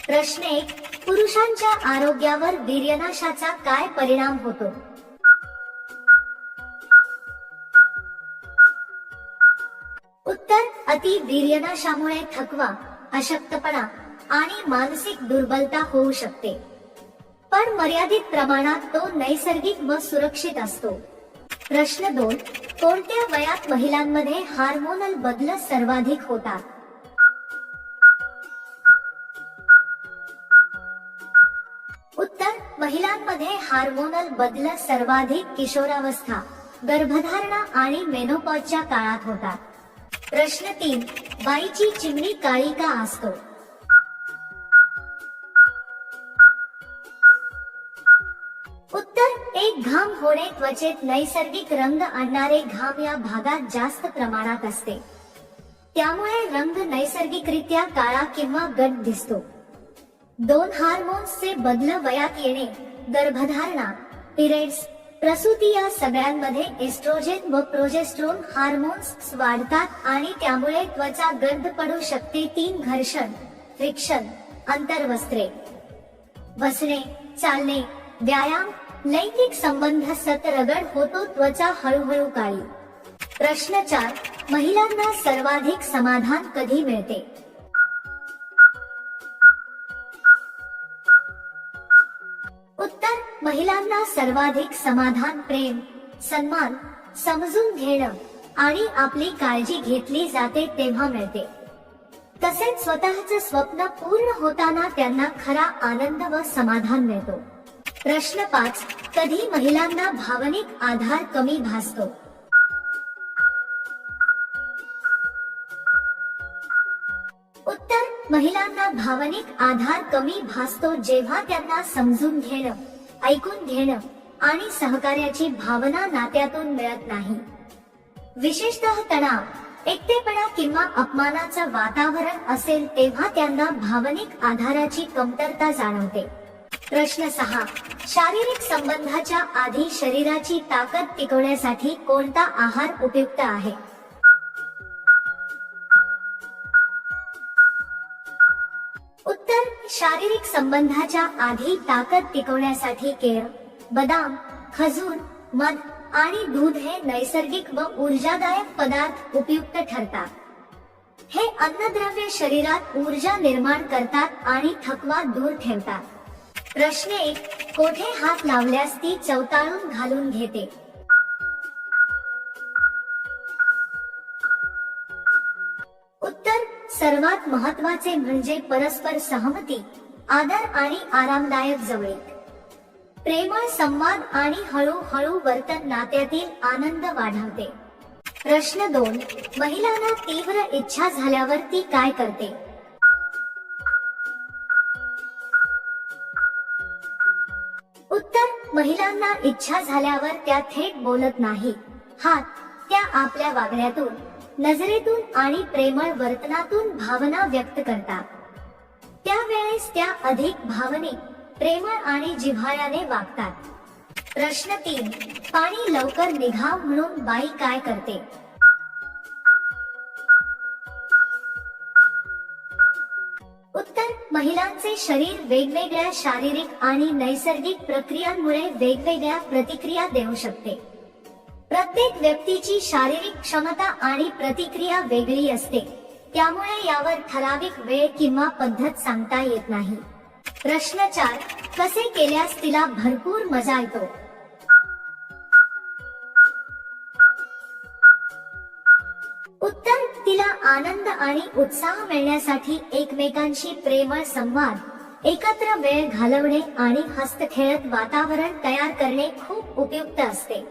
प्रश्न 1. पुरुषांच्या आरोग्यावर वीर्यनाशाचा काय परिणाम होतो? उत्तर. अति वीर्यनाशामुळे थकवा, अशक्तपणा आणि मानसिक दुर्बलता होऊ शकते, पण मर्यादित प्रमाणात तो नैसर्गिक व सुरक्षित असतो. प्रश्न 2. कोणत्या वयात महिलांमध्ये हार्मोनल बदल सर्वाधिक होतात? उत्तर. महिलांमध्ये हार्मोनल बदल सर्वाधिक किशोरावस्था, गर्भधारणा आणि मेनोपॉजच्या काळात होतात. प्रश्न 3. बाईची चिमणी काळी का असतो? उत्तर. एक घाम होणे त्वचेत नैसर्गिक रंग आणणारे घाम या भागात जास्त प्रमाणात असते, त्यामुळे रंग नैसर्गिकरित्या काळा किंवा गडद दिसतो. 2 हार्मोन्सचे बदल वयात येणे, गर्भधारणा, पिरियड्स, प्रसूती या सगळ्यांमध्ये एस्ट्रोजेन व प्रोजेस्टेरॉन हार्मोन्स वाढतात आणि त्यामुळे त्वचा गर्द पडू शकते. 3 घर्षण, फ्रिक्शन, अंतर्वस्त्रे, बसणे, चालणे, व्यायाम, लैंगिक संबंध सतत रगड होतो, त्वचा हळूहळू काळी. प्रश्न 4. महिलांना सर्वाधिक समाधान कधी मिळते? उत्तर. महिलांना सर्वाधिक समाधान प्रेम, सन्मान, समजून घेणं आणि आपली काळजी घेतली जाते तेव्हा मिळते. तसेच स्वतःचे स्वप्न पूर्ण होताना त्यांना खरा आनंद व समाधान मिळतो. प्रश्न 5. कधी महिलांना भावनिक आधार कमी भासतो? उत्तर. महिलांना भावनिक आधार कमी भासतो जेव्हा त्यांना समजून घेणं, ऐकून घेणं आणि सहकार्याची भावना नात्यातून मिळत नाही. विशेषतः तणाव, एकटेपणा किंवा अपमानाचं वातावरण असेल तेव्हा त्यांना भावनिक आधाराची कमतरता जाणवते. प्रश्न 6. शारीरिक संबंधाच्या आधी शरीराची ताकद टिकवण्यासाठी कोणता आहार उपयुक्त आहे? उत्तर. शारीरिक संबंधाच्या आधी ताकद टिकवण्यासाठी केळ, बदाम, खजूर, मध आणि दूध हे नैसर्गिक व ऊर्जादायक पदार्थ उपयुक्त ठरतात. हे अन्नद्रव्य शरीरात ऊर्जा निर्माण करतात आणि थकवा दूर ठेवतात. प्रश्न 1. कोठे हात लावल्यास ती चवताळून घालून घेते? उत्तर. सर्वात महत्त्वाचे म्हणजे परस्पर सहमती, आदर आणि आरामदायक जवळीक. प्रेमळ संवाद आणि हळूहळू वर्तन नात्यातील आनंद वाढवते. प्रश्न 2. महिलांना तीव्र इच्छा झाल्यावर ती काय करते? उत्तर. महिलांना इच्छा झाल्यावर त्या थेट बोलत नाही. त्या आपल्या वागण्यातून, नजरेतून आणि प्रेमळ वर्तनातून भावना व्यक्त करतात. त्यावेळेस त्या अधिक भावनिक, प्रेमळ आणि जिव्हाळ्याने वागतात. प्रश्न 3. पाणी लवकर निघावं म्हणून बाई काय करते? उत्तर. महिलांचे शरीर वेगवेगळ्या शारीरिक आणि नैसर्गिक प्रक्रियांमुळे वेगवेगळ्या प्रतिक्रिया देऊ शकते. प्रत्येक व्यक्तीची शारीरिक क्षमता आणि प्रतिक्रिया वेगळी असते, त्यामुळे यावर ठराविक वेळ किंवा पद्धत सांगता येत नाही. प्रश्न 4. कसे केल्यास तिला भरपूर मजा येतो? उत्तर. तिला आनंद आणि उत्साह मिळण्यासाठी एकमेकांशी प्रेमळ संवाद, एकत्र वेळ घालवणे आणि हसत खेळत वातावरण तयार करणे खूप उपयुक्त असते.